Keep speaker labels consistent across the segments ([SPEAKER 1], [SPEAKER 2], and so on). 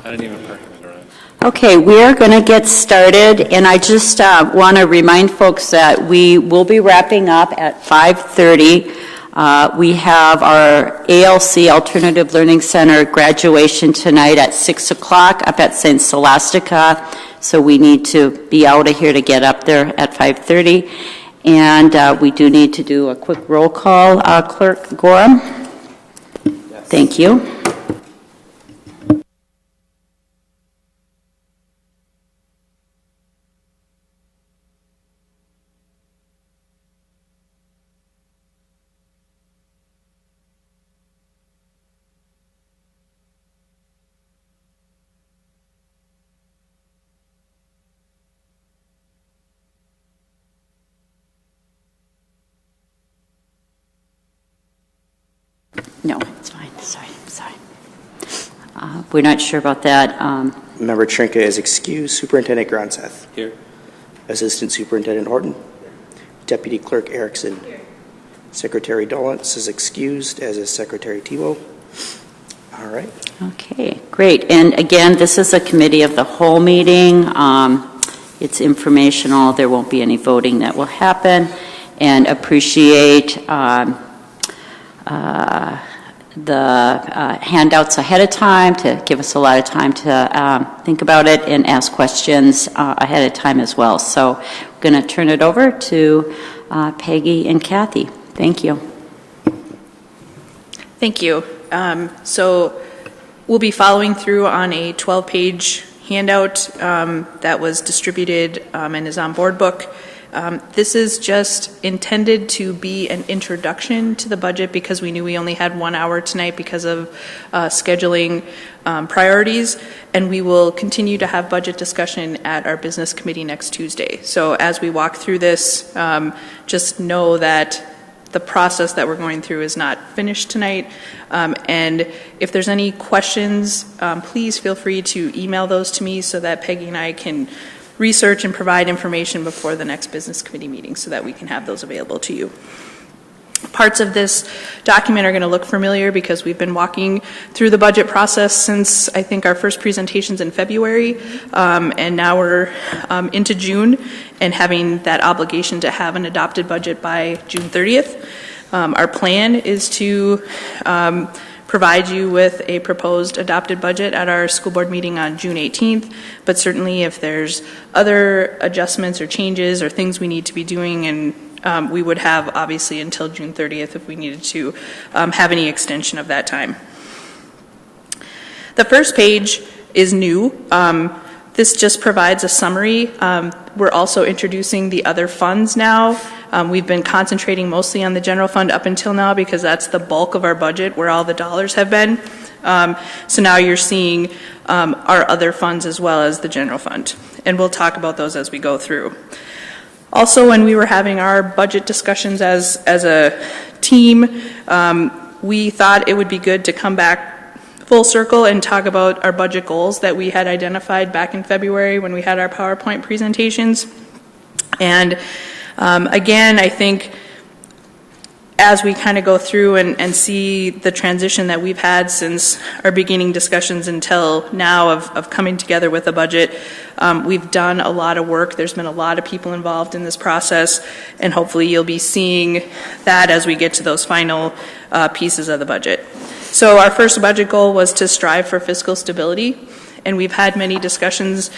[SPEAKER 1] I didn't even park in the garage.
[SPEAKER 2] Okay, we are going to get started, and I just want to remind folks that we will be wrapping up at 5:30. We have our ALC, Alternative Learning Center, graduation tonight at 6 o'clock up at St. Scholastica, so we need to be out of here to get up there at 5:30. And we do need to do a quick roll call. Clerk Gorham? Yes. Thank you. No, it's fine. Sorry. We're not sure about that.
[SPEAKER 3] Member Trinka is excused. Superintendent Gronseth.
[SPEAKER 1] Here.
[SPEAKER 3] Assistant Superintendent Horton. Deputy Clerk Erickson. Here. Secretary Dollance is excused, as is Secretary Tebow. All right.
[SPEAKER 2] Okay, great. And again, this is a committee of the whole meeting. It's informational. There won't be any voting that will happen. And appreciate the handouts ahead of time to give us a lot of time to think about it and ask questions ahead of time as well. So I'm going to turn it over to Peggy and Kathy. Thank you.
[SPEAKER 4] Thank you. So we'll be following through on a 12-page handout that was distributed and is on board book. This is just intended to be an introduction to the budget because we knew we only had 1 hour tonight because of scheduling priorities, and we will continue to have budget discussion at our business committee next Tuesday. So as we walk through this, just know that the process that we're going through is not finished tonight, and if there's any questions, please feel free to email those to me so that Peggy and I can research and provide information before the next business committee meeting so that we can have those available to you. Parts of this document are going to look familiar because we've been walking through the budget process since I think our first presentations in February, and now we're into June and having that obligation to have an adopted budget by June 30th. Our plan is to provide you with a proposed adopted budget at our school board meeting on June 18th, but certainly if there's other adjustments or changes or things we need to be doing, and we would have obviously until June 30th if we needed to have any extension of that time. The first page is new. This just provides a summary. We're also introducing the other funds now. We've been concentrating mostly on the general fund up until now because that's the bulk of our budget where all the dollars have been. So now you're seeing our other funds as well as the general fund. And we'll talk about those as we go through. Also, when we were having our budget discussions as a team, we thought it would be good to come back full circle and talk about our budget goals that we had identified back in February when we had our PowerPoint presentations. And again, I think as we kind of go through and see the transition that we've had since our beginning discussions until now of coming together with a budget, we've done a lot of work. There's been a lot of people involved in this process, and hopefully you'll be seeing that as we get to those final pieces of the budget. So our first budget goal was to strive for fiscal stability. And we've had many discussions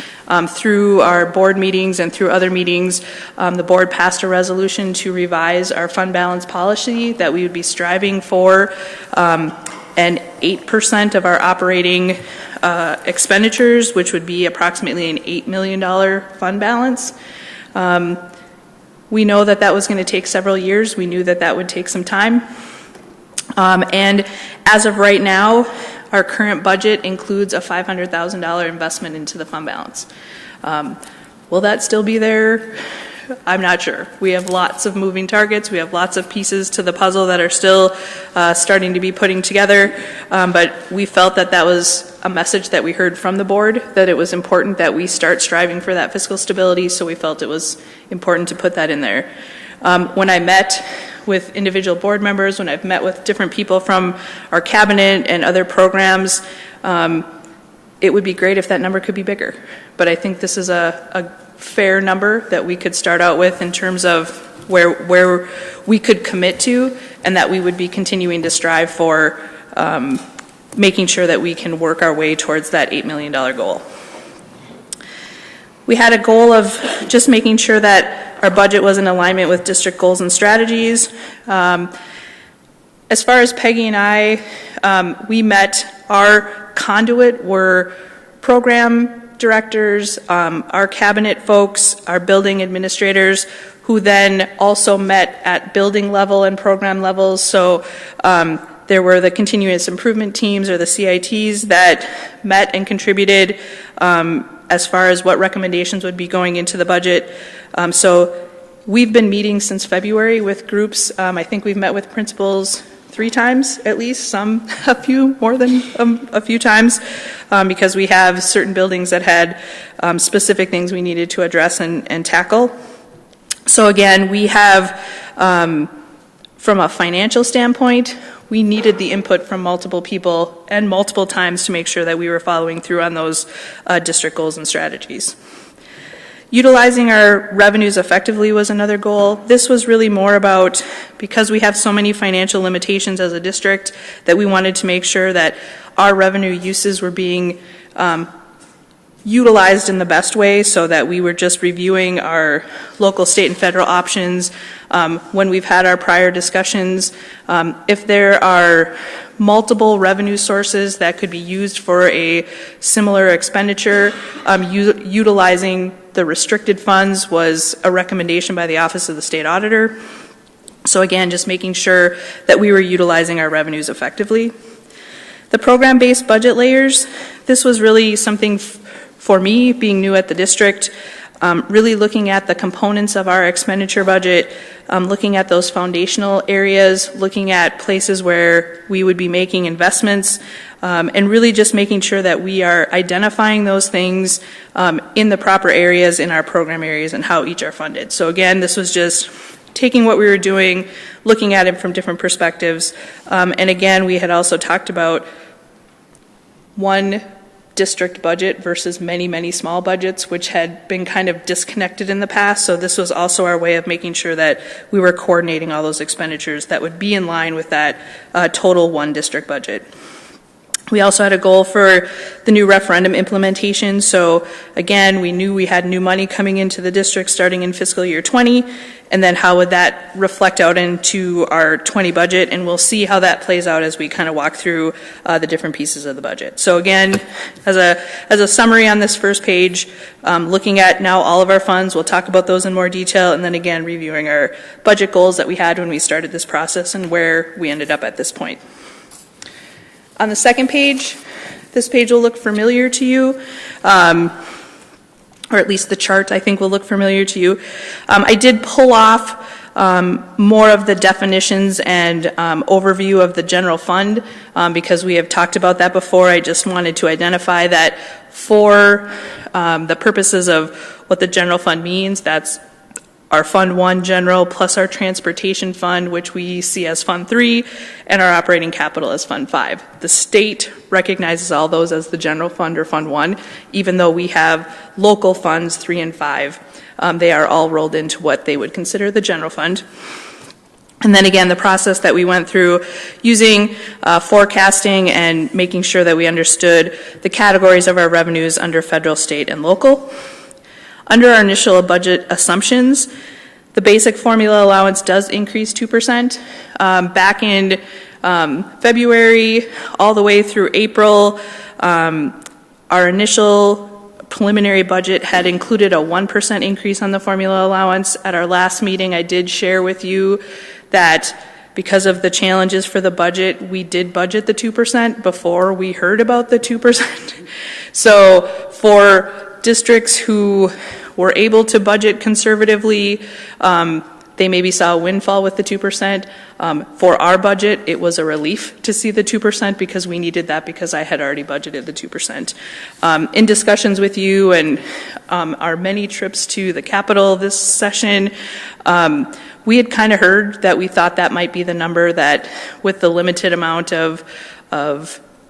[SPEAKER 4] through our board meetings and through other meetings. The board passed a resolution to revise our fund balance policy that we would be striving for an 8% of our operating expenditures, which would be approximately an $8 million fund balance. We know that that was going to take several years. We knew that that would take some time. And as of right now, our current budget includes a $500,000 investment into the fund balance. Will that still be there? I'm not sure. We have lots of moving targets. We have lots of pieces to the puzzle that are still starting to be putting together. But we felt that that was a message that we heard from the board, that it was important that we start striving for that fiscal stability. So we felt it was important to put that in there. When I met with individual board members, when I've met with different people from our cabinet and other programs, It would be great if that number could be bigger, but I think this is a fair number that we could start out with in terms of where we could commit to, and that we would be continuing to strive for making sure that we can work our way towards that $8 million goal. We had a goal of just making sure that our budget was in alignment with district goals and strategies. As far as Peggy and I, we met. Our conduit were program directors, our cabinet folks, our building administrators, who then also met at building level and program levels. So there were the continuous improvement teams, or the CITs, that met and contributed as far as what recommendations would be going into the budget. So we've been meeting since February with groups. I think we've met with principals 3 times at least, some a few more than a few times, because we have certain buildings that had specific things we needed to address and tackle. So again, we have, from a financial standpoint, we needed the input from multiple people and multiple times to make sure that we were following through on those district goals and strategies. Utilizing our revenues effectively was another goal. This was really more about, because we have so many financial limitations as a district, that we wanted to make sure that our revenue uses were being utilized in the best way, so that we were just reviewing our local, state, and federal options. When we've had our prior discussions, if there are multiple revenue sources that could be used for a similar expenditure, utilizing the restricted funds was a recommendation by the Office of the State Auditor. So again, just making sure that we were utilizing our revenues effectively. The program-based budget layers, this was really something for me, being new at the district, really looking at the components of our expenditure budget, looking at those foundational areas, looking at places where we would be making investments, and really just making sure that we are identifying those things in the proper areas in our program areas and how each are funded. So again, this was just taking what we were doing, looking at it from different perspectives. And again, we had also talked about one district budget versus many, many small budgets, which had been kind of disconnected in the past. So this was also our way of making sure that we were coordinating all those expenditures that would be in line with that total one district budget. We also had a goal for the new referendum implementation. So again, we knew we had new money coming into the district starting in fiscal year 20, and then how would that reflect out into our 20 budget, and we'll see how that plays out as we kind of walk through the different pieces of the budget. So again, as a summary on this first page, looking at now all of our funds, we'll talk about those in more detail, and then again reviewing our budget goals that we had when we started this process and where we ended up at this point. On the second page, this page will look familiar to you, or at least the chart I think will look familiar to you. I did pull off more of the definitions and overview of the general fund because we have talked about that before. I just wanted to identify that for the purposes of what the general fund means. That's our Fund 1 general plus our transportation fund, which we see as Fund 3, and our operating capital as Fund 5. The state recognizes all those as the general fund or Fund 1, even though we have local funds 3 and 5. They are all rolled into what they would consider the general fund. And then again, the process that we went through using forecasting and making sure that we understood the categories of our revenues under federal, state, and local. Under our initial budget assumptions, the basic formula allowance does increase 2%. Back in February all the way through April, our initial preliminary budget had included a 1% increase on the formula allowance. At our last meeting, I did share with you that because of the challenges for the budget, we did budget the 2% before we heard about the 2%. So for districts who were able to budget conservatively, they maybe saw a windfall with the 2%. For our budget, it was a relief to see the 2% because we needed that because I had already budgeted the 2%. In discussions with you and our many trips to the Capitol this session, we had kind of heard that we thought that might be the number that, with the limited amount of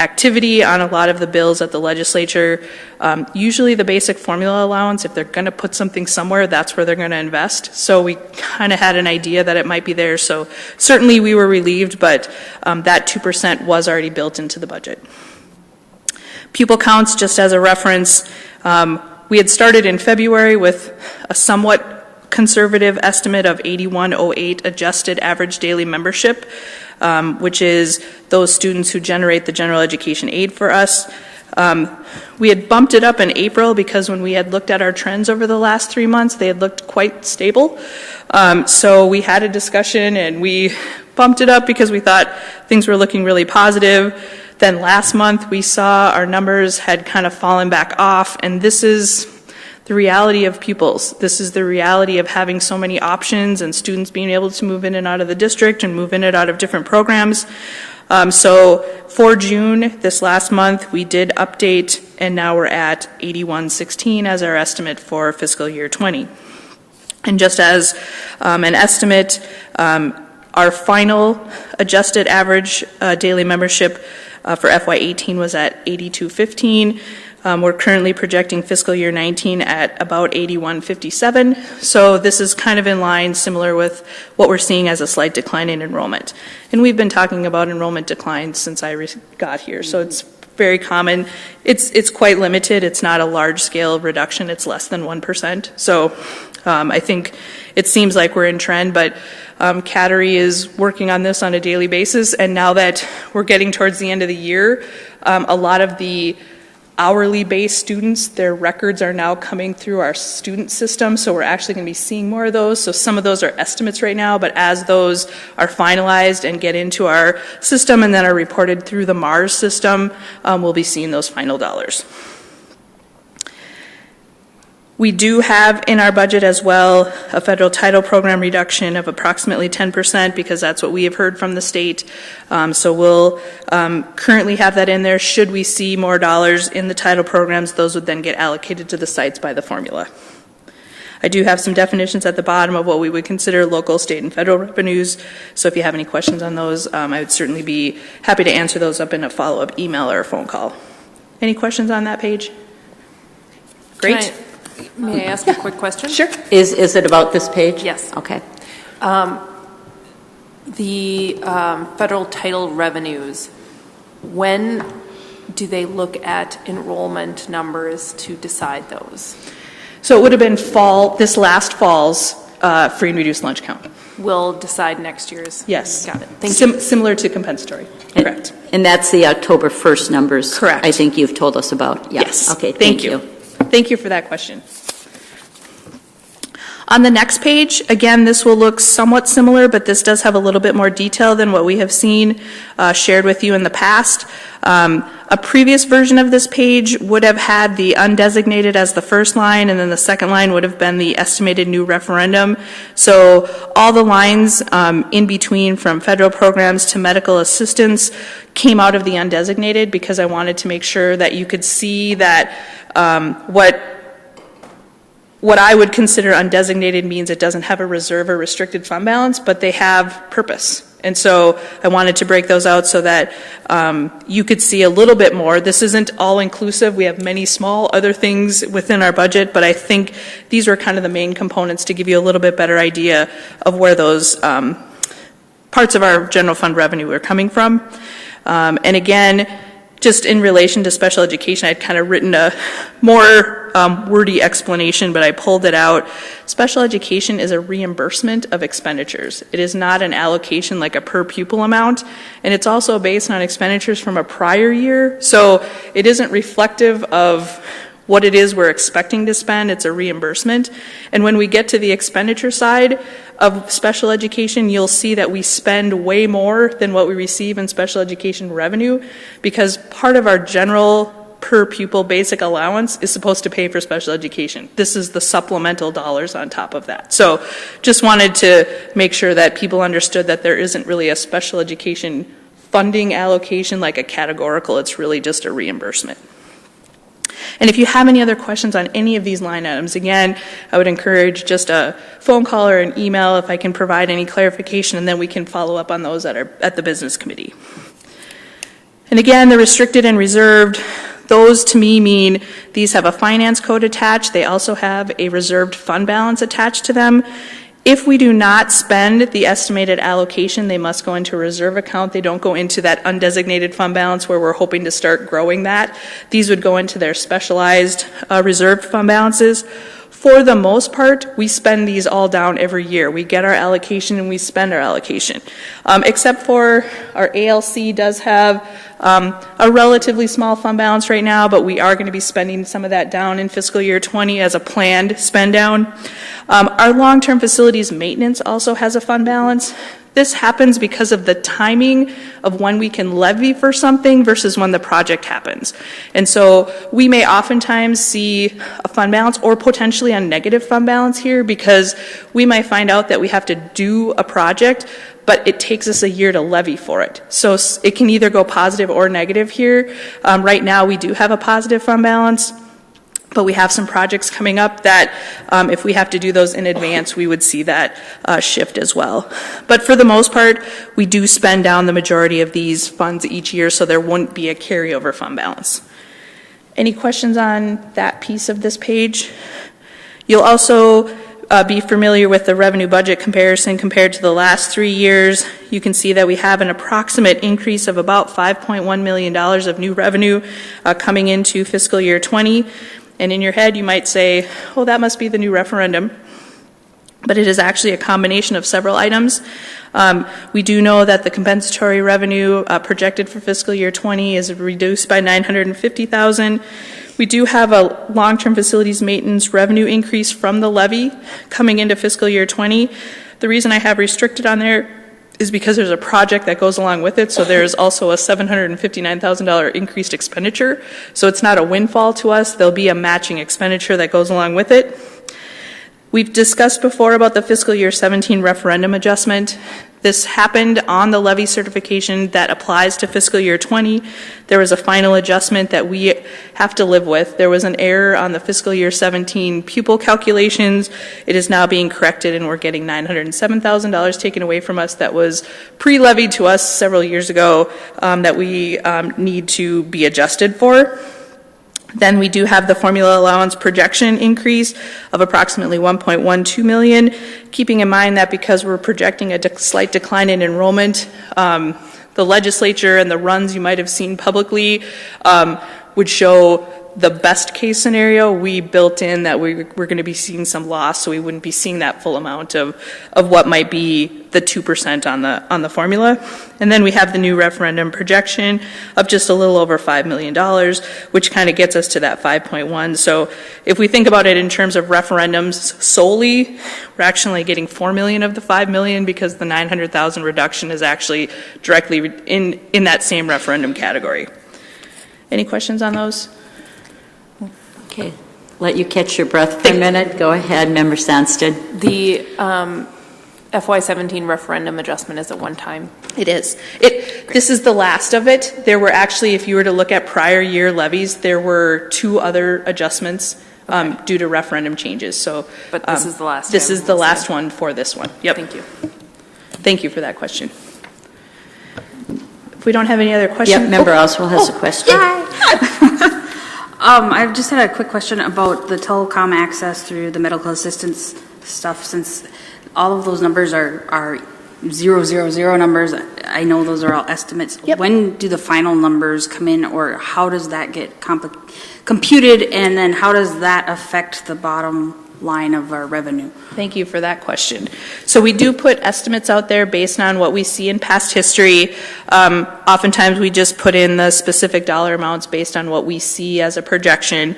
[SPEAKER 4] activity on a lot of the bills at the legislature. Usually the basic formula allowance, if they're going to put something somewhere, that's where they're going to invest. So we kind of had an idea that it might be there. So certainly we were relieved, but that 2% was already built into the budget. Pupil counts, just as a reference, we had started in February with a somewhat conservative estimate of 8108 adjusted average daily membership, which is those students who generate the general education aid for us. We had bumped it up in April because when we had looked at our trends over the last 3 months, they had looked quite stable. So we had a discussion and we bumped it up because we thought things were looking really positive. Then last month we saw our numbers had kind of fallen back off, and this is the reality of pupils. This is the reality of having so many options and students being able to move in and out of the district and move in and out of different programs. So for June, this last month, we did update, and now we're at 8116 as our estimate for fiscal year 20. And just as an estimate, our final adjusted average daily membership for FY18 was at 8215. We're currently projecting fiscal year 19 at about 8157. So this is kind of in line, similar with what we're seeing as a slight decline in enrollment. And we've been talking about enrollment declines since I got here. So it's very common. It's quite limited. It's not a large scale reduction. It's less than 1%. So I think it seems like we're in trend, but Cattery is working on this on a daily basis. And now that we're getting towards the end of the year, a lot of the hourly based students, their records are now coming through our student system, so we're actually going to be seeing more of those. So some of those are estimates right now, but as those are finalized and get into our system and then are reported through the MARS system, we'll be seeing those final dollars. We do have in our budget as well a federal title program reduction of approximately 10% because that's what we have heard from the state. So we'll currently have that in there. Should we see more dollars in the title programs, those would then get allocated to the sites by the formula. I do have some definitions at the bottom of what we would consider local, state, and federal revenues. So if you have any questions on those, I would certainly be happy to answer those up in a follow-up email or a phone call. Any questions on that page? Great.
[SPEAKER 1] May I ask a quick question?
[SPEAKER 4] Sure.
[SPEAKER 2] Is it about this page?
[SPEAKER 1] Yes.
[SPEAKER 2] Okay.
[SPEAKER 1] The federal title revenues, when do they look at enrollment numbers to decide those?
[SPEAKER 4] So it would have been this last fall's free and reduced lunch count.
[SPEAKER 1] We'll decide next year's?
[SPEAKER 4] Yes.
[SPEAKER 1] Got it. Thank you.
[SPEAKER 4] Similar to compensatory. Correct.
[SPEAKER 2] And that's the October 1st numbers.
[SPEAKER 4] Correct.
[SPEAKER 2] I think you've told us about. Yeah.
[SPEAKER 4] Yes.
[SPEAKER 2] Okay.
[SPEAKER 4] Thank you. Thank you for that question. On the next page, again, this will look somewhat similar, but this does have a little bit more detail than what we have seen shared with you in the past. A previous version of this page would have had the undesignated as the first line, and then the second line would have been the estimated new referendum. So all the lines in between, from federal programs to medical assistance, came out of the undesignated because I wanted to make sure that you could see that what I would consider undesignated means it doesn't have a reserve or restricted fund balance, but they have purpose. And so I wanted to break those out so that you could see a little bit more. This isn't all inclusive. We have many small other things within our budget, but I think these were kind of the main components to give you a little bit better idea of where those parts of our general fund revenue are coming from. And again, just in relation to special education, I'd kind of written a more wordy explanation, but I pulled it out. Special education is a reimbursement of expenditures. It is not an allocation like a per pupil amount, and it's also based on expenditures from a prior year. So it isn't reflective of what it is we're expecting to spend. It's a reimbursement. And when we get to the expenditure side of special education, you'll see that we spend way more than what we receive in special education revenue, because part of our general per pupil basic allowance is supposed to pay for special education. This is the supplemental dollars on top of that. So just wanted to make sure that people understood that there isn't really a special education funding allocation like a categorical. It's really just a reimbursement. And if you have any other questions on any of these line items, again, I would encourage just a phone call or an email if I can provide any clarification, and then we can follow up on those at the business committee. And again, the restricted and reserved, those to me mean these have a finance code attached. They also have a reserved fund balance attached to them. If we do not spend the estimated allocation, they must go into a reserve account. They don't go into that undesignated fund balance where we're hoping to start growing that. These would go into their specialized reserved fund balances. For the most part, we spend these all down every year. We get our allocation and we spend our allocation. Except for our ALC does have a relatively small fund balance right now, but we are going to be spending some of that down in fiscal year 20 as a planned spend down. Our long-term facilities maintenance also has a fund balance. This happens because of the timing of when we can levy for something versus when the project happens. And so we may oftentimes see a fund balance or potentially a negative fund balance here because we might find out that we have to do a project, but it takes us a year to levy for it. So it can either go positive or negative here. Right now we do have a positive fund balance, but we have some projects coming up that if we have to do those in advance, we would see that shift as well. But for the most part, we do spend down the majority of these funds each year, so there wouldn't be a carryover fund balance. Any questions on that piece of this page? You'll also be familiar with the revenue budget comparison compared to the last 3 years. You can see that we have an approximate increase of about $5.1 million of new revenue coming into fiscal year 20. And in your head, you might say, oh, that must be the new referendum. But it is actually a combination of several items. We do know that the compensatory revenue projected for fiscal year 20 is reduced by $950,000. We do have a long-term facilities maintenance revenue increase from the levy coming into fiscal year 20. The reason I have restricted on there is because there's a project that goes along with it, so there's also a $759,000 increased expenditure. So it's not a windfall to us. There'll be a matching expenditure that goes along with it. We've discussed before about the fiscal year 17 referendum adjustment. This happened on the levy certification that applies to fiscal year 20. There was a final adjustment that we have to live with. There was an error on the fiscal year 17 pupil calculations. It is now being corrected, and we're getting $907,000 taken away from us that was pre-levied to us several years ago that we need to be adjusted for. Then we do have the formula allowance projection increase of approximately $1.12 million, keeping in mind that because we're projecting a slight decline in enrollment, the legislature and the runs you might have seen publicly would show the best case scenario. We built in that we're going to be seeing some loss, so we wouldn't be seeing that full amount of what might be the 2% on the formula. And then we have the new referendum projection of just a little over $5 million, which kind of gets us to that 5.1. So if we think about it in terms of referendums solely, we're actually getting $4 million of the $5 million because the $900,000 reduction is actually directly in that same referendum category. Any questions on those?
[SPEAKER 2] Okay, let you catch your breath for a minute. Go ahead, Member Sandstead.
[SPEAKER 1] The FY17 referendum adjustment is a one-time.
[SPEAKER 4] It is. This is the last of it. There were actually, if you were to look at prior year levies, there were 2 other adjustments due to referendum changes. So,
[SPEAKER 1] but this is the last.
[SPEAKER 4] This is the last one for this one. Yep.
[SPEAKER 1] Thank you.
[SPEAKER 4] Thank you for that question. If we don't have any other questions.
[SPEAKER 2] Yep, Member Oswald has a question.
[SPEAKER 5] I just had a quick question about the telecom access through the medical assistance stuff. Since all of those numbers are 000 numbers, I know those are all estimates.
[SPEAKER 4] Yep.
[SPEAKER 5] When do the final numbers come in, or how does that get computed, and then how does that affect the bottom line of our revenue?
[SPEAKER 4] Thank you for that question. So we do put estimates out there based on what we see in past history. Oftentimes we just put in the specific dollar amounts based on what we see as a projection.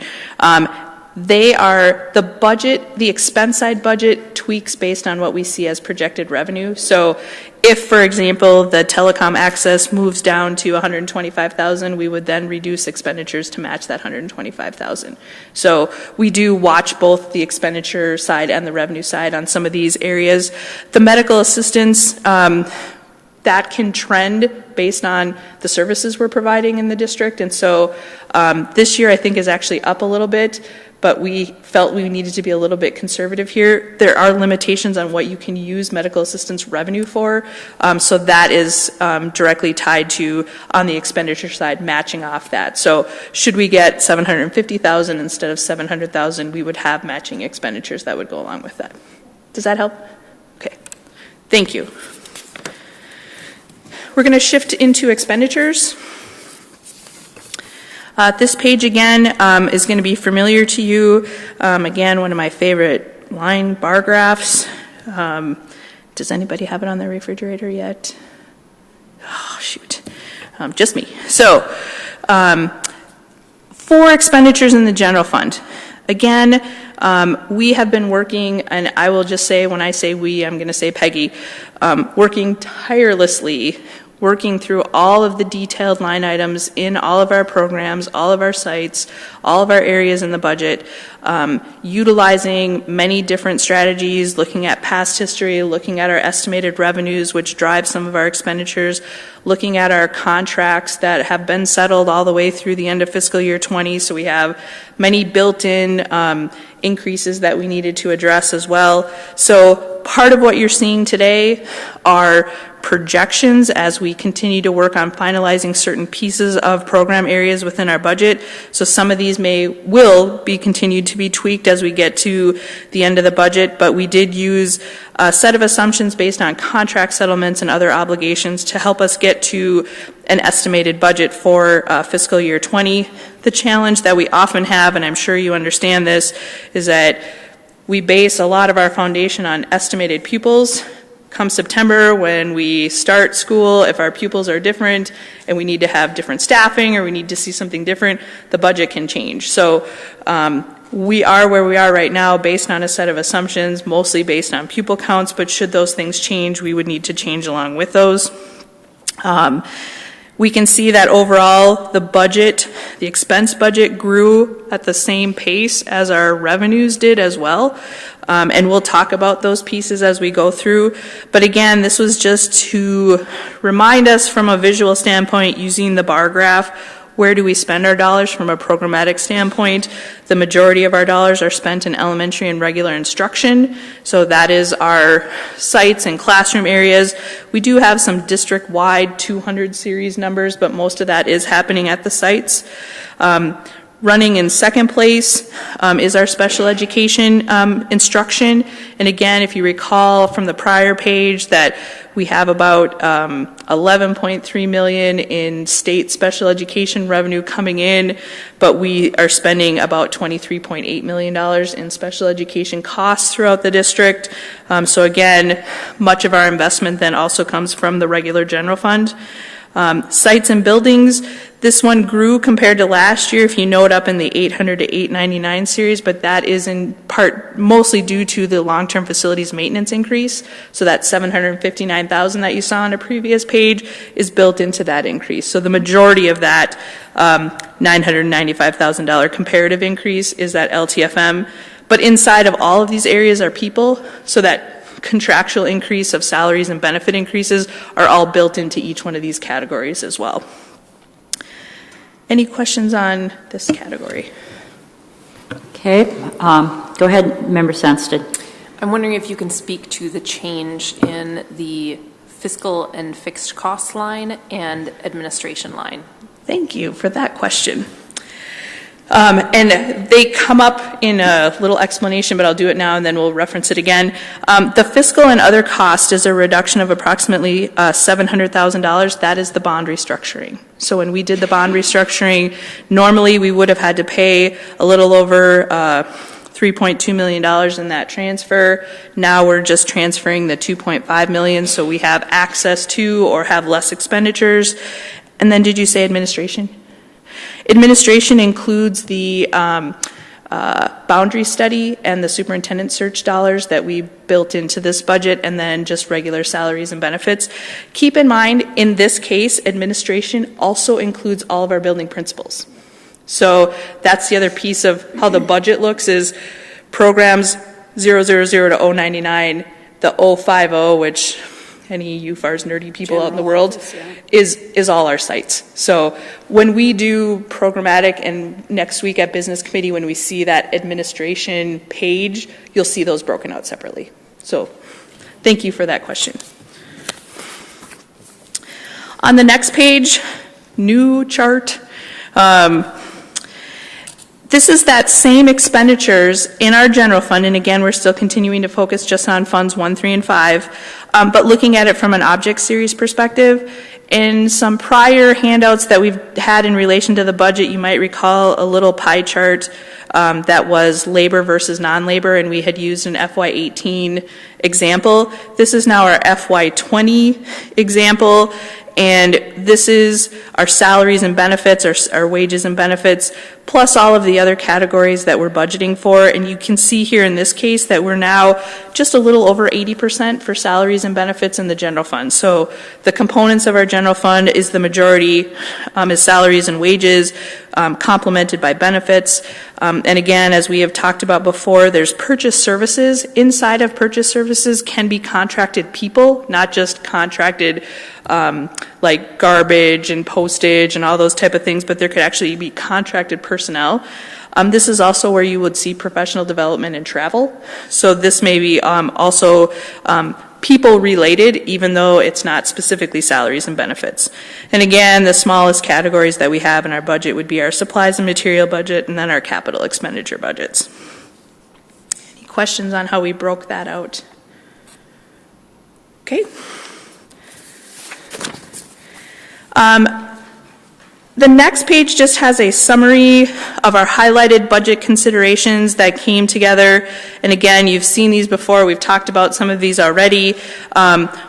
[SPEAKER 4] They are the budget, the expense side budget tweaks based on what we see as projected revenue. So if, for example, the telecom access moves down to $125,000, we would then reduce expenditures to match that $125,000. So we do watch both the expenditure side and the revenue side on some of these areas. The medical assistance, that can trend based on the services we're providing in the district. And so this year I think is actually up a little bit. but we felt we needed to be a little bit conservative here. There are limitations on what you can use medical assistance revenue for, so that is directly tied to, on the expenditure side, matching off that. So should we get $750,000 instead of $700,000, we would have matching expenditures that would go along with that. Does that help? Okay, thank you. We're going to shift into expenditures. This page again is going to be familiar to you. Again, one of my favorite line bar graphs. Does anybody have it on their refrigerator yet? Oh, shoot. Just me. So, for expenditures in the general fund. Again, we have been working, and I will just say, when I say we, I'm going to say Peggy, working tirelessly, working through all of the detailed line items in all of our programs, all of our sites, all of our areas in the budget, utilizing many different strategies, looking at past history, looking at our estimated revenues, which drive some of our expenditures, looking at our contracts that have been settled all the way through the end of fiscal year 20, so we have many built-in increases that we needed to address as well. So part of what you're seeing today are projections as we continue to work on finalizing certain pieces of program areas within our budget. So some of these will be continued to be tweaked as we get to the end of the budget, but we did use a set of assumptions based on contract settlements and other obligations to help us get to an estimated budget for fiscal year 20. The challenge that we often have, and I'm sure you understand this, is that we base a lot of our foundation on estimated pupils. Come September, when we start school, if our pupils are different and we need to have different staffing or we need to see something different, the budget can change. So we are where we are right now based on a set of assumptions, mostly based on pupil counts, but should those things change, we would need to change along with those. We can see that overall the budget, the expense budget, grew at the same pace as our revenues did as well. And we'll talk about those pieces as we go through. But again, this was just to remind us from a visual standpoint, using the bar graph, where do we spend our dollars from a programmatic standpoint? The majority of our dollars are spent in elementary and regular instruction. So that is our sites and classroom areas. We do have some district-wide 200 series numbers, but most of that is happening at the sites. Running in second place is our special education instruction. And again, if you recall from the prior page that we have about $11.3 million in state special education revenue coming in, but we are spending about $23.8 million in special education costs throughout the district. So again, much of our investment then also comes from the regular general fund. Sites and buildings, this one grew compared to last year, if you note up in the 800 to 899 series, but that is in part mostly due to the long-term facilities maintenance increase. So that $759,000 that you saw on a previous page is built into that increase. So the majority of that $995,000 comparative increase is that LTFM. But inside of all of these areas are people, so that contractual increase of salaries and benefit increases are all built into each one of these categories as well. Any questions on this category?
[SPEAKER 2] Okay, go ahead, Member Sandsted.
[SPEAKER 1] I'm wondering if you can speak to the change in the fiscal and fixed cost line and administration line.
[SPEAKER 4] Thank you for that question. And they come up in a little explanation, but I'll do it now and then we'll reference it again. The fiscal and other cost is a reduction of approximately $700,000. That is the bond restructuring. So when we did the bond restructuring, normally we would have had to pay a little over $3.2 million in that transfer. Now we're just transferring the $2.5 million, so we have access to or have less expenditures. And then did you say administration? Administration includes the boundary study and the superintendent search dollars that we built into this budget, and then just regular salaries and benefits. Keep in mind, in this case, administration also includes all of our building principals. So that's the other piece of how the budget looks, is programs 000 to 099, the 050, which any UFARS nerdy people out in the world, is all our sites. So when we do programmatic, and next week at business committee, when we see that administration page, you'll see those broken out separately. So thank you for that question. On the next page, new chart. This is that same expenditures in our general fund, and again, we're still continuing to focus just on funds 1, 3, and 5, but looking at it from an object series perspective. In some prior handouts that we've had in relation to the budget, you might recall a little pie chart that was labor versus non-labor, and we had used an FY18 example. This is now our FY20 example, and this is our salaries and benefits, our wages and benefits, plus all of the other categories that we're budgeting for. And you can see here in this case that we're now just a little over 80% for salaries and benefits in the general fund. So the components of our general fund is the majority is salaries and wages, complemented by benefits. And again, as we have talked about before, there's purchase services. Inside of purchase services can be contracted people, not just contracted like garbage and postage and all those type of things, but there could actually be contracted personnel. This is also where you would see professional development and travel. So this may be also people related, even though it's not specifically salaries and benefits. And again, the smallest categories that we have in our budget would be our supplies and material budget, and then our capital expenditure budgets. Any questions on how we broke that out? Okay. The next page just has a summary of our highlighted budget considerations that came together. And again, you've seen these before. We've talked about some of these already.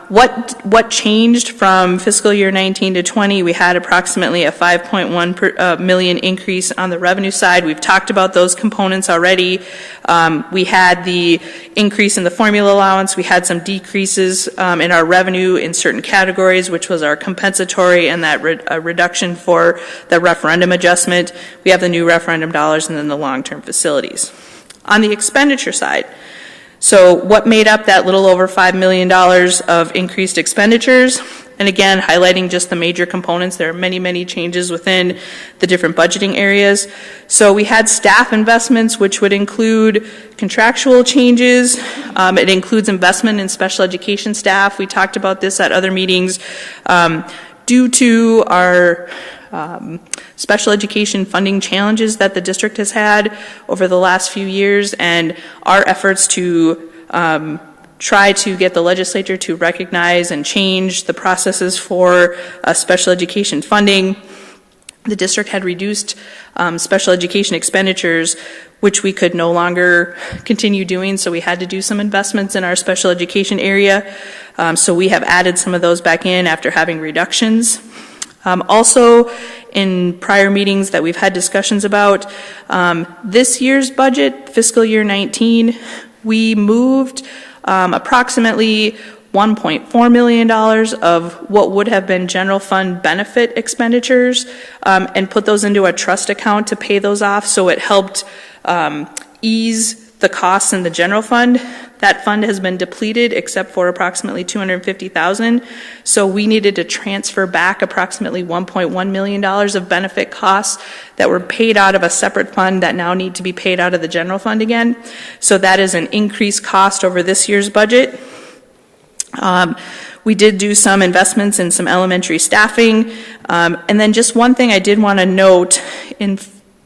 [SPEAKER 4] What changed from fiscal year 19 to 20? We had approximately a 5.1 million increase on the revenue side. We've talked about those components already. We had the increase in the formula allowance. We had some decreases in our revenue in certain categories, which was our compensatory and that reduction for the referendum adjustment. We have the new referendum dollars and then the long-term facilities. On the expenditure side, so what made up that little over $5 million of increased expenditures? And again, highlighting just the major components. There are many, many changes within the different budgeting areas. So we had staff investments, which would include contractual changes. It includes investment in special education staff. We talked about this at other meetings. Due to our special education funding challenges that the district has had over the last few years, and our efforts to try to get the legislature to recognize and change the processes for special education funding. The district had reduced special education expenditures, which we could no longer continue doing, so we had to do some investments in our special education area. So we have added some of those back in after having reductions. Also, in prior meetings that we've had discussions about, this year's budget, fiscal year 19, we moved approximately $1.4 million of what would have been general fund benefit expenditures and put those into a trust account to pay those off, so it helped ease the costs in the general fund. That fund has been depleted except for approximately $250,000. So we needed to transfer back approximately $1.1 million of benefit costs that were paid out of a separate fund that now need to be paid out of the general fund again. So that is an increased cost over this year's budget. We did do some investments in some elementary staffing. And then just one thing I did want to note, in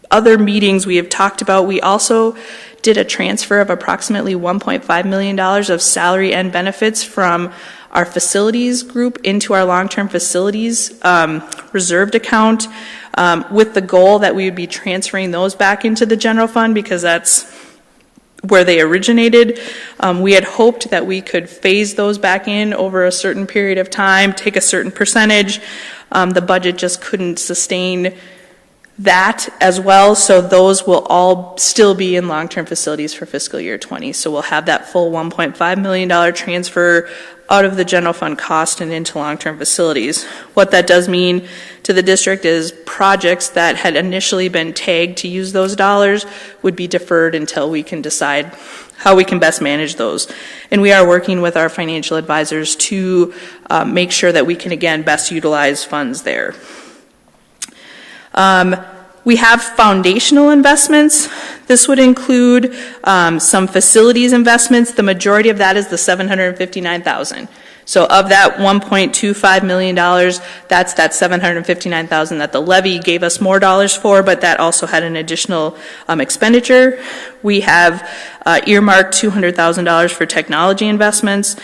[SPEAKER 4] other meetings we have talked about, we also did a transfer of approximately $1.5 million of salary and benefits from our facilities group into our long-term facilities reserved account with the goal that we would be transferring those back into the general fund because that's where they originated. We had hoped that we could phase those back in over a certain period of time, take a certain percentage. The budget just couldn't sustain that as well, so those will all still be in long-term facilities for fiscal year 20. So we'll have that full $1.5 million transfer out of the general fund cost and into long-term facilities. What that does mean to the district is projects that had initially been tagged to use those dollars would be deferred until we can decide how we can best manage those. And we are working with our financial advisors to make sure that we can, again, best utilize funds there. We have foundational investments. This would include some facilities investments. The majority of that is the $759,000. So of that $1.25 million, that's that $759,000 that the levy gave us more dollars for, but that also had an additional expenditure. We have earmarked $200,000 for technology investments.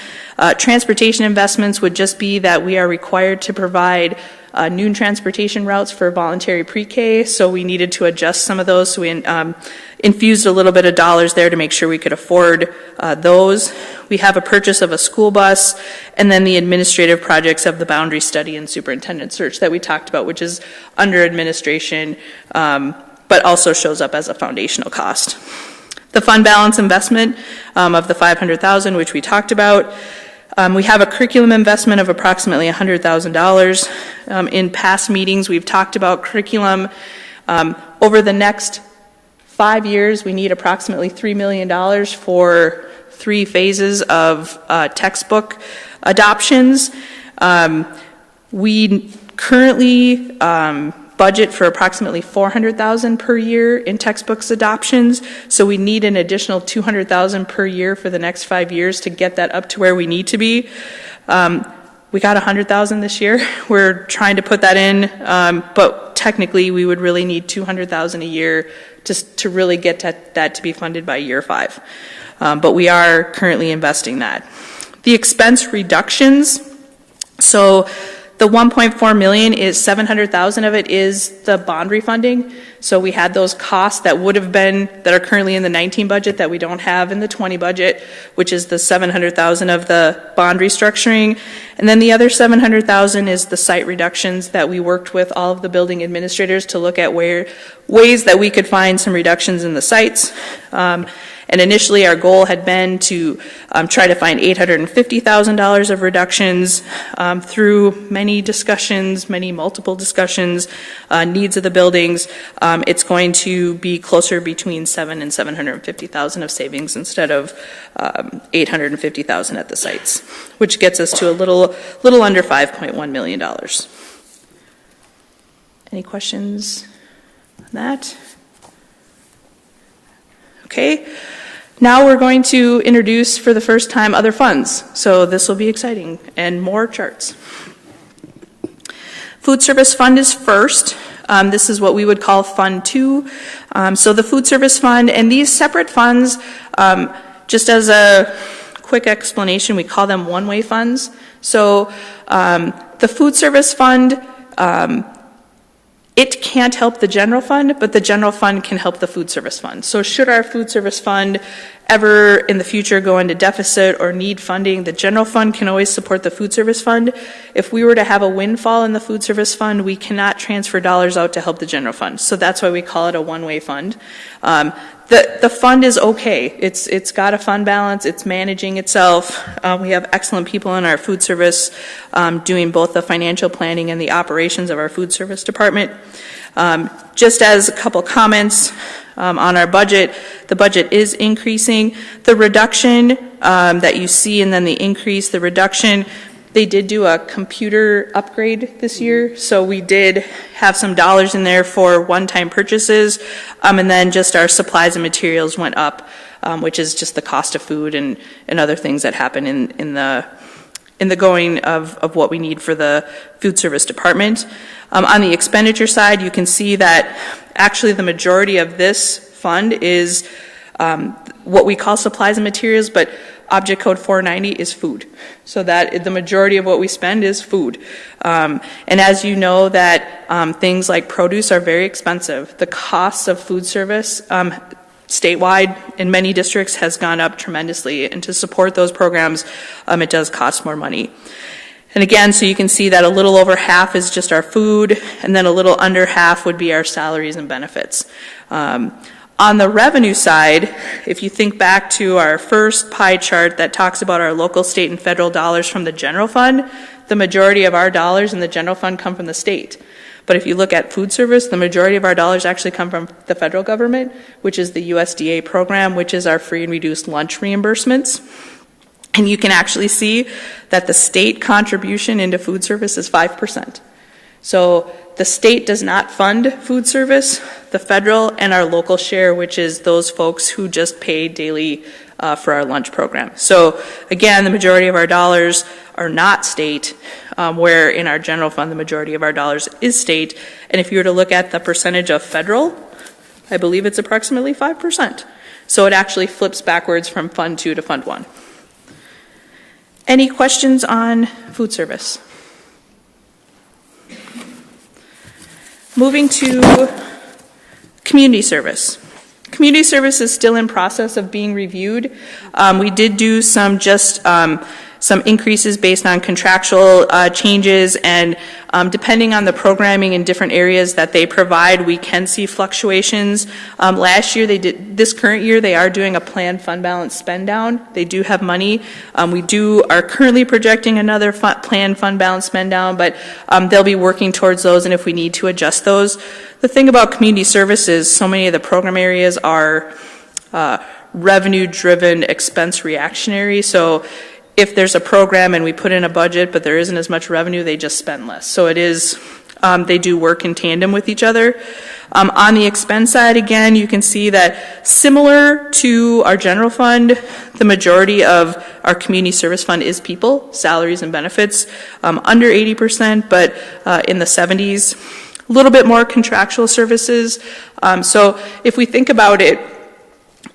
[SPEAKER 4] Transportation investments would just be that we are required to provide noon transportation routes for voluntary pre-K, so we needed to adjust some of those, so we infused a little bit of dollars there to make sure we could afford those. We have a purchase of a school bus, and then the administrative projects of the boundary study and superintendent search that we talked about, which is under administration, but also shows up as a foundational cost. The fund balance investment of the $500,000, which we talked about. We have a curriculum investment of approximately $100,000. In past meetings, we've talked about curriculum. Over the next 5 years, we need approximately $3 million for 3 phases of textbook adoptions. We currently budget for approximately $400,000 per year in textbooks adoptions, so we need an additional $200,000 per year for the next 5 years to get that up to where we need to be. We got $100,000 this year. We're trying to put that in, but technically we would really need $200,000 a year just to really get that to be funded by year 5. But we are currently investing that. The expense reductions, so the $1.4 million is $700,000 of it is the bond refunding. So we had those costs that are currently in the 19 budget that we don't have in the 20 budget, which is the $700,000 of the bond restructuring. And then the other $700,000 is the site reductions that we worked with all of the building administrators to look at ways that we could find some reductions in the sites. And initially our goal had been to try to find $850,000 of reductions through multiple discussions, needs of the buildings. It's going to be closer between $700,000 and $750,000 of savings instead of $850,000 at the sites, which gets us to a little under $5.1 million. Any questions on that? Okay. Now we're going to introduce for the first time other funds. So this will be exciting and more charts. Food Service Fund is first. This is what we would call Fund 2. So the Food Service Fund and these separate funds, just as a quick explanation, we call them one-way funds. So the Food Service Fund, it can't help the general fund, but the general fund can help the food service fund. So should our food service fund ever in the future go into deficit or need funding, the general fund can always support the food service fund. If we were to have a windfall in the food service fund, we cannot transfer dollars out to help the general fund. So that's why we call it a one-way fund. The fund is okay. It's got a fund balance. It's managing itself. We have excellent people in our food service doing both the financial planning and the operations of our food service department. Just as a couple comments on our budget, the budget is increasing. The reduction that you see and then the increase, the reduction, they did do a computer upgrade this year, so we did have some dollars in there for one-time purchases, and then just our supplies and materials went up, which is just the cost of food and other things that happen in the going of what we need for the food service department. On the expenditure side, you can see that actually the majority of this fund is what we call supplies and materials, but Object Code 490 is food. So that the majority of what we spend is food. And as you know that things like produce are very expensive. The cost of food service statewide in many districts has gone up tremendously. And to support those programs, it does cost more money. And again, so you can see that a little over half is just our food, and then a little under half would be our salaries and benefits. On the revenue side, if you think back to our first pie chart that talks about our local, state, and federal dollars from the general fund, the majority of our dollars in the general fund come from the state. But if you look at food service, the majority of our dollars actually come from the federal government, which is the USDA program, which is our free and reduced lunch reimbursements. And you can actually see that the state contribution into food service is 5%. So the state does not fund food service, the federal and our local share, which is those folks who just pay daily for our lunch program. So again, the majority of our dollars are not state, where in our general fund, the majority of our dollars is state. And if you were to look at the percentage of federal, I believe it's approximately 5%. So it actually flips backwards from Fund 2 to Fund 1. Any questions on food service? Moving to community service. Community service is still in process of being reviewed. We did do some increases based on contractual changes, and depending on the programming in different areas that they provide, we can see fluctuations. Last year they did, this current year they are doing a planned fund balance spend down. They do have money. We are currently projecting another planned fund balance spend down, but they'll be working towards those, and if we need to adjust those. The thing about community services, so many of the program areas are revenue-driven, expense reactionary. So if there's a program and we put in a budget, but there isn't as much revenue, they just spend less. So it is, they do work in tandem with each other. On the expense side, again, you can see that similar to our general fund, the majority of our community service fund is people, salaries and benefits, under 80%, but in the 70s. A little bit more contractual services. So if we think about it,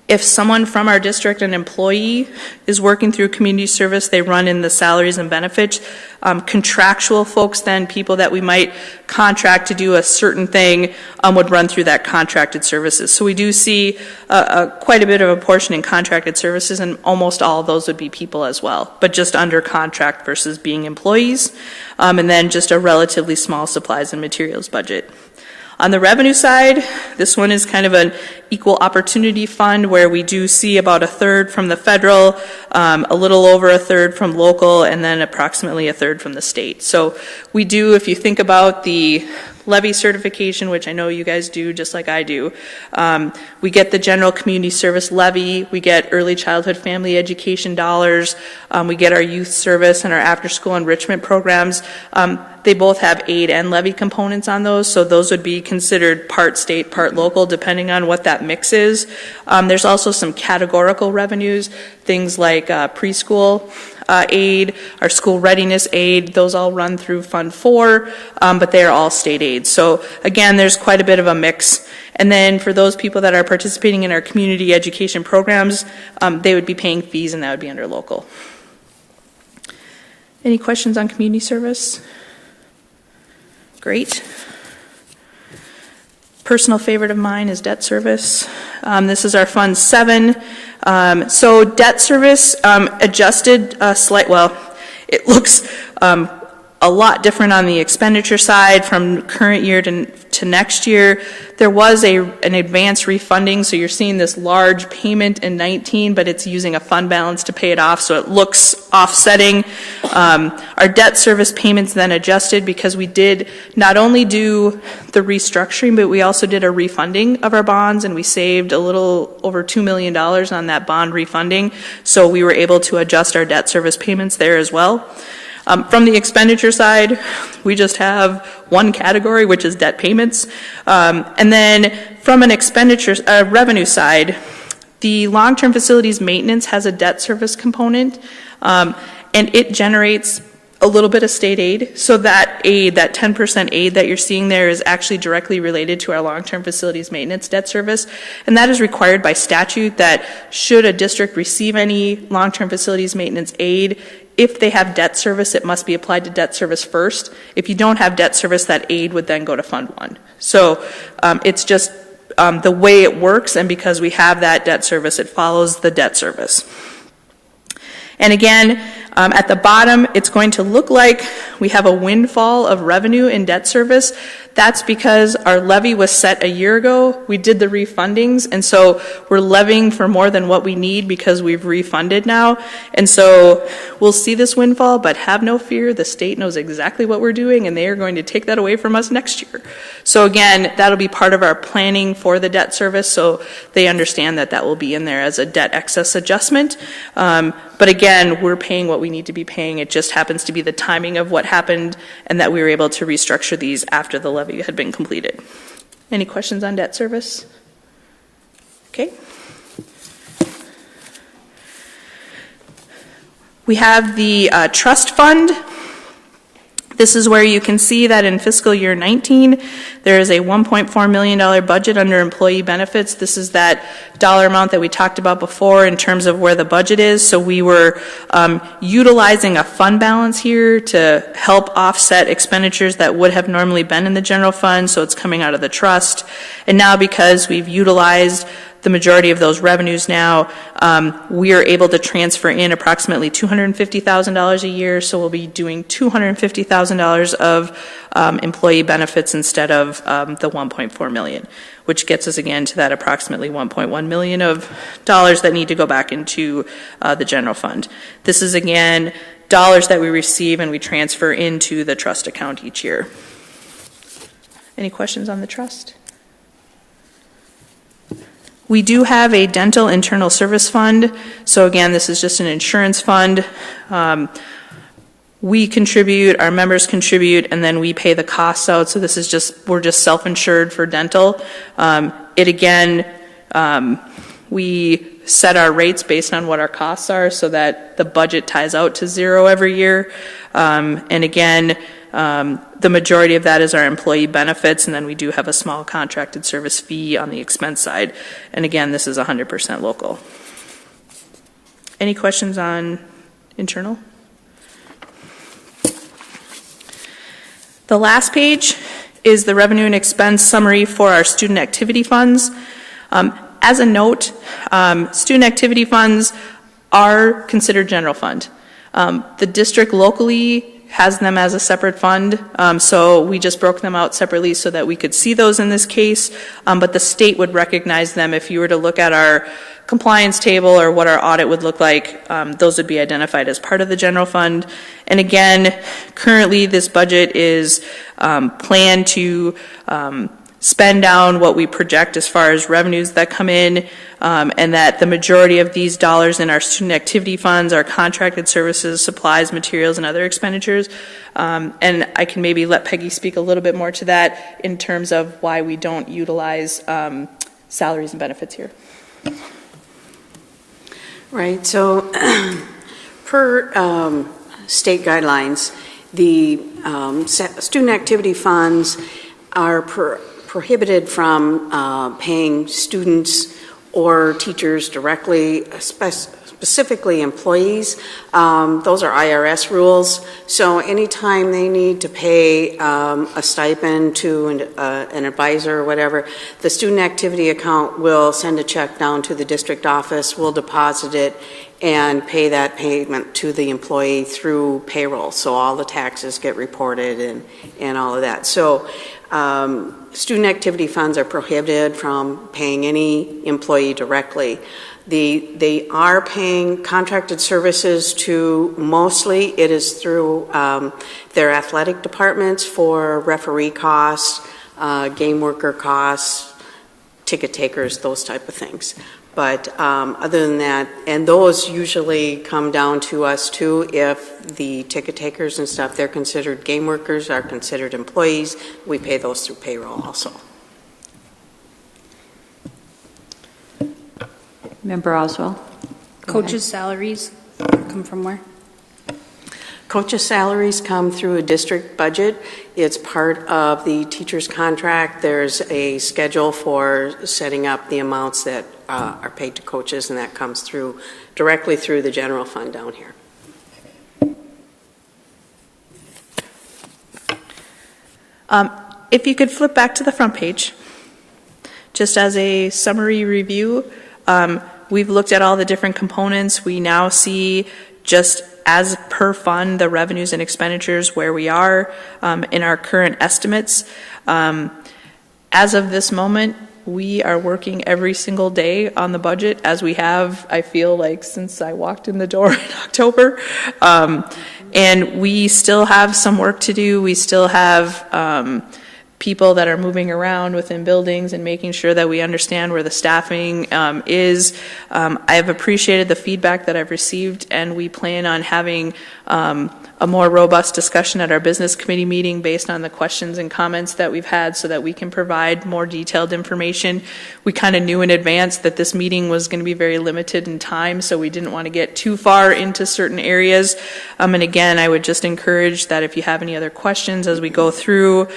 [SPEAKER 4] if someone from our district, an employee, is working through community service, they run in the salaries and benefits. Contractual folks, then, people that we might contract to do a certain thing, would run through that contracted services. So we do see quite a bit of a portion in contracted services, and almost all of those would be people as well, but just under contract versus being employees, and then just a relatively small supplies and materials budget. On the revenue side, this one is kind of an equal opportunity fund where we do see about a third from the federal, a little over a third from local, and then approximately a third from the state. So we do, if you think about the levy certification, which I know you guys do just like I do, we get the general community service levy, we get early childhood family education dollars, we get our youth service and our after school enrichment programs. They both have aid and levy components on those, so those would be considered part state, part local, depending on what that mix is. There's also some categorical revenues, things like preschool aid, our school readiness aid, those all run through Fund 4, but they are all state aid. So again, there's quite a bit of a mix. And then for those people that are participating in our community education programs, they would be paying fees, and that would be under local. Any questions on community service? Great. Personal favorite of mine is debt service. This is our Fund 7. So debt service adjusted it looks a lot different on the expenditure side from current year to next year. There was an advance refunding, so you're seeing this large payment in 19, but it's using a fund balance to pay it off, so it looks offsetting. Our debt service payments then adjusted because we did not only do the restructuring, but we also did a refunding of our bonds, and we saved a little over $2 million on that bond refunding, so we were able to adjust our debt service payments there as well. From the expenditure side, we just have one category, which is debt payments. And then from an revenue side, the long-term facilities maintenance has a debt service component, and it generates a little bit of state aid. So that aid, that 10% aid that you're seeing there, is actually directly related to our long-term facilities maintenance debt service. And that is required by statute that should a district receive any long-term facilities maintenance aid, if they have debt service, it must be applied to debt service first. If you don't have debt service, that aid would then go to Fund 1. So it's just the way it works, and because we have that debt service, it follows the debt service. And again, At the bottom, it's going to look like we have a windfall of revenue in debt service. That's because our levy was set a year ago. We did the refundings, and so we're levying for more than what we need because we've refunded now. And so we'll see this windfall, but have no fear. The state knows exactly what we're doing, and they are going to take that away from us next year. So again, that'll be part of our planning for the debt service, so they understand that that will be in there as a debt excess adjustment. But again, we're paying what we need to be paying. It just happens to be the timing of what happened and that we were able to restructure these after the levy had been completed. Any questions on debt service? Okay. We have the trust fund. This is where you can see that in fiscal year 19, there is a $1.4 million budget under employee benefits. This is that dollar amount that we talked about before in terms of where the budget is. So we were utilizing a fund balance here to help offset expenditures that would have normally been in the general fund, so it's coming out of the trust. And now because we've utilized the majority of those revenues now, we are able to transfer in approximately $250,000 a year, so we'll be doing $250,000 of employee benefits instead of the $1.4 million, which gets us again to that approximately $1.1 million of dollars that need to go back into the general fund. This is again dollars that we receive and we transfer into the trust account each year. Any questions on the trust? We do have a dental internal service fund. So again, this is just an insurance fund. We contribute, our members contribute, and then we pay the costs out. So this is just, we're just self-insured for dental. We set our rates based on what our costs are so that the budget ties out to zero every year. And again, the majority of that is our employee benefits, and then we do have a small contracted service fee on the expense side. And again, this is 100% local. Any questions on internal? The last page is the revenue and expense summary for our student activity funds. As a note, student activity funds are considered general fund. The district locally has them as a separate fund, so we just broke them out separately so that we could see those in this case, but the state would recognize them. If you were to look at our compliance table or what our audit would look like, those would be identified as part of the general fund. And again, currently this budget is planned to spend down what we project as far as revenues that come in, and that the majority of these dollars in our student activity funds are contracted services, supplies, materials, and other expenditures. And I can maybe let Peggy speak a little bit more to that in terms of why we don't utilize salaries and benefits here.
[SPEAKER 6] Right, so per state guidelines, the student activity funds are prohibited from paying students or teachers directly, specifically employees. Those are IRS rules. So anytime they need to pay a stipend to an advisor or whatever, the student activity account will send a check down to the district office, we'll deposit it, and pay that payment to the employee through payroll. So all the taxes get reported and all of that. So student activity funds are prohibited from paying any employee directly. They are paying contracted services to, mostly it is through their athletic departments for referee costs, game worker costs, ticket takers, those type of things. But other than that, and those usually come down to us too, if the ticket takers and stuff, they're considered game workers, are considered employees, we pay those through payroll also.
[SPEAKER 2] Member Oswald?
[SPEAKER 5] Coaches' salaries come from where?
[SPEAKER 6] Coaches' salaries come through a district budget. It's part of the teacher's contract. There's a schedule for setting up the amounts that are paid to coaches, and that comes through directly through the general fund down here.
[SPEAKER 4] If you could flip back to the front page, just as a summary review, we've looked at all the different components. We now see just as per fund, the revenues and expenditures where we are in our current estimates. As of this moment, we are working every single day on the budget, as we have, I feel like, since I walked in the door in October. And we still have some work to do. We still have people that are moving around within buildings and making sure that we understand where the staffing is. I have appreciated the feedback that I've received, and we plan on having a more robust discussion at our business committee meeting based on the questions and comments that we've had so that we can provide more detailed information. We kind of knew in advance that this meeting was going to be very limited in time, so we didn't want to get too far into certain areas. And again, I would just encourage that if you have any other questions as we go through,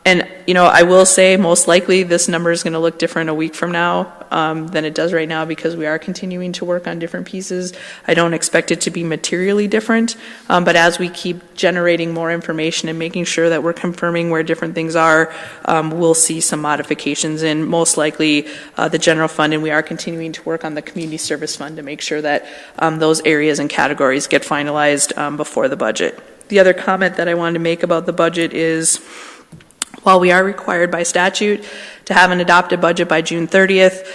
[SPEAKER 4] and, you know, I will say most likely this number is going to look different a week from now than it does right now, because we are continuing to work on different pieces. I don't expect it to be materially different, but as we keep generating more information and making sure that we're confirming where different things are, we'll see some modifications in most likely the general fund, and we are continuing to work on the community service fund to make sure that those areas and categories get finalized before the budget. The other comment that I wanted to make about the budget is, while we are required by statute to have an adopted budget by June 30th,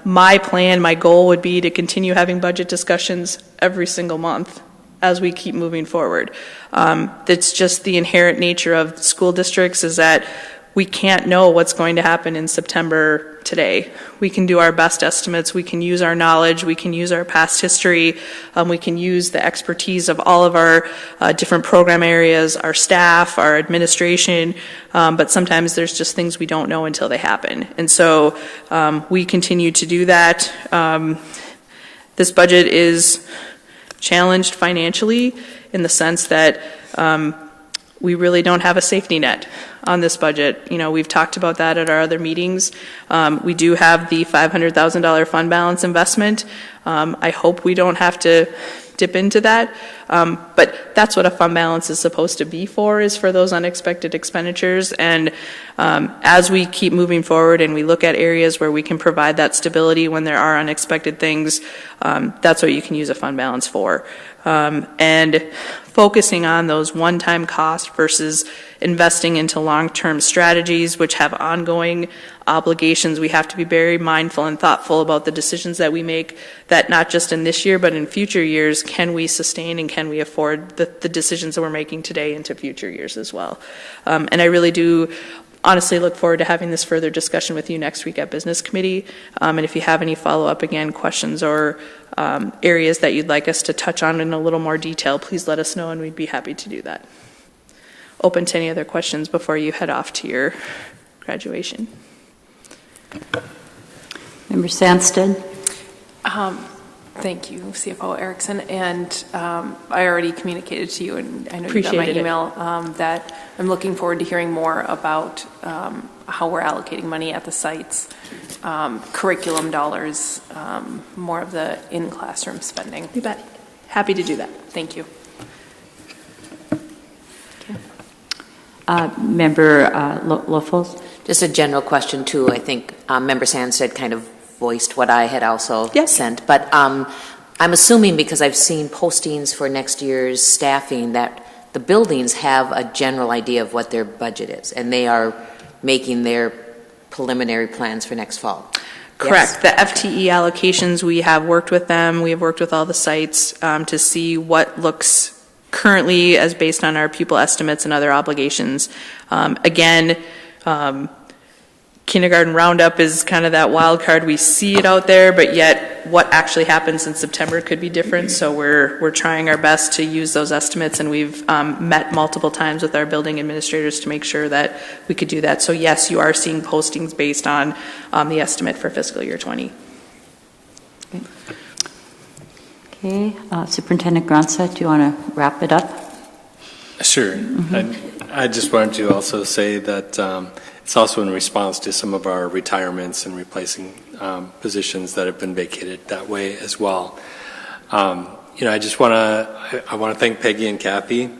[SPEAKER 4] my goal would be to continue having budget discussions every single month as we keep moving forward. That's just the inherent nature of school districts, is that we can't know what's going to happen in September today. We can do our best estimates, we can use our knowledge, we can use our past history, we can use the expertise of all of our different program areas, our staff, our administration, but sometimes there's just things we don't know until they happen. And so we continue to do that. This budget is challenged financially in the sense that we really don't have a safety net on this budget. You know, we've talked about that at our other meetings. We do have the $500,000 fund balance investment. I hope we don't have to dip into that, but that's what a fund balance is supposed to be for, is for those unexpected expenditures. And as we keep moving forward and we look at areas where we can provide that stability when there are unexpected things, that's what you can use a fund balance for. And focusing on those one-time costs versus investing into long-term strategies which have ongoing obligations. We have to be very mindful and thoughtful about the decisions that we make, that not just in this year but in future years, can we sustain and can we afford the decisions that we're making today into future years as well. And I really do honestly look forward to having this further discussion with you next week at Business Committee. And if you have any follow-up, again, questions or areas that you'd like us to touch on in a little more detail, please let us know and we'd be happy to do that. Open to any other questions before you head off to your graduation.
[SPEAKER 2] Member Sandsted?
[SPEAKER 1] Thank you, CFO Erickson. And I already communicated to you, and I know you got my email, that I'm looking forward to hearing more about how we're allocating money at the sites, curriculum dollars, more of the in-classroom spending.
[SPEAKER 4] You bet. Happy to do that.
[SPEAKER 1] Thank you.
[SPEAKER 2] Member Loeffels?
[SPEAKER 7] Just a general question, too. I think Member Sandstead kind of voiced what I had also sent. But I'm assuming, because I've seen postings for next year's staffing, that the buildings have a general idea of what their budget is, and they are making their preliminary plans for next fall.
[SPEAKER 4] Correct. Yes? The FTE allocations, we have worked with them. We have worked with all the sites to see what looks currently as based on our pupil estimates and other obligations. Again, kindergarten roundup is kind of that wild card. We see it out there, but yet what actually happens in September could be different. So we're trying our best to use those estimates, and we've met multiple times with our building administrators to make sure that we could do that. So yes, you are seeing postings based on the estimate for fiscal year 20.
[SPEAKER 2] Okay, Superintendent Gronseth, do you want to wrap it up?
[SPEAKER 8] Sure. I just wanted to also say that it's also in response to some of our retirements and replacing positions that have been vacated that way as well. You know, I just want to thank Peggy and Kathy.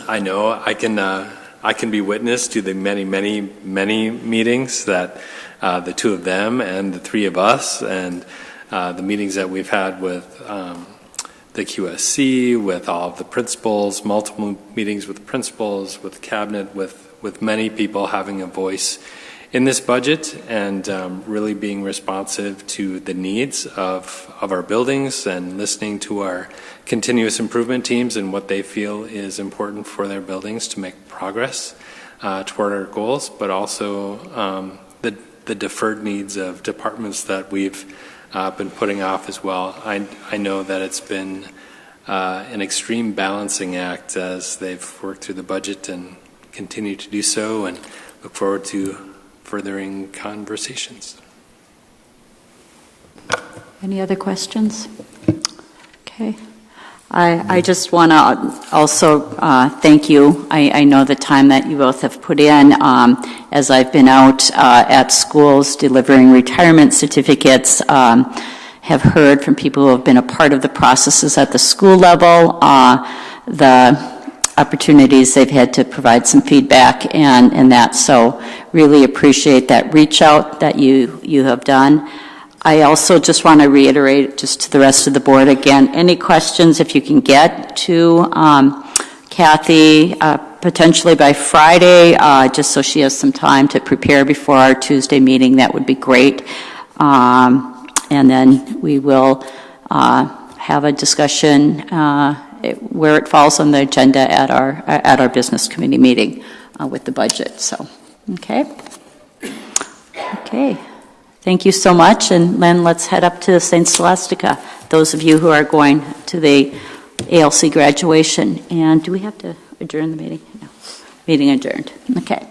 [SPEAKER 8] I know I can be witness to the many meetings that the two of them and the three of us, and the meetings that we've had with QSC, with all of the principals, multiple meetings with principals, with cabinet, with many people having a voice in this budget, and really being responsive to the needs of our buildings and listening to our continuous improvement teams and what they feel is important for their buildings to make progress toward our goals, but also the deferred needs of departments that we've been putting off as well. I know that it's been an extreme balancing act as they've worked through the budget and continue to do so, and look forward to furthering conversations.
[SPEAKER 2] Any other questions? Okay. I just want to also thank you. I know the time that you both have put in as I've been out at schools delivering retirement certificates, have heard from people who have been a part of the processes at the school level, the opportunities they've had to provide some feedback and that. So really appreciate that reach out that you have done. I also just want to reiterate just to the rest of the board again, any questions, if you can get to Kathy potentially by Friday, just so she has some time to prepare before our Tuesday meeting, that would be great. And then we will have a discussion where it falls on the agenda at our business committee meeting with the budget. So, okay. Thank you so much, and Len, let's head up to St. Scholastica, those of you who are going to the ALC graduation. And do we have to adjourn the meeting? No. Meeting adjourned. Okay.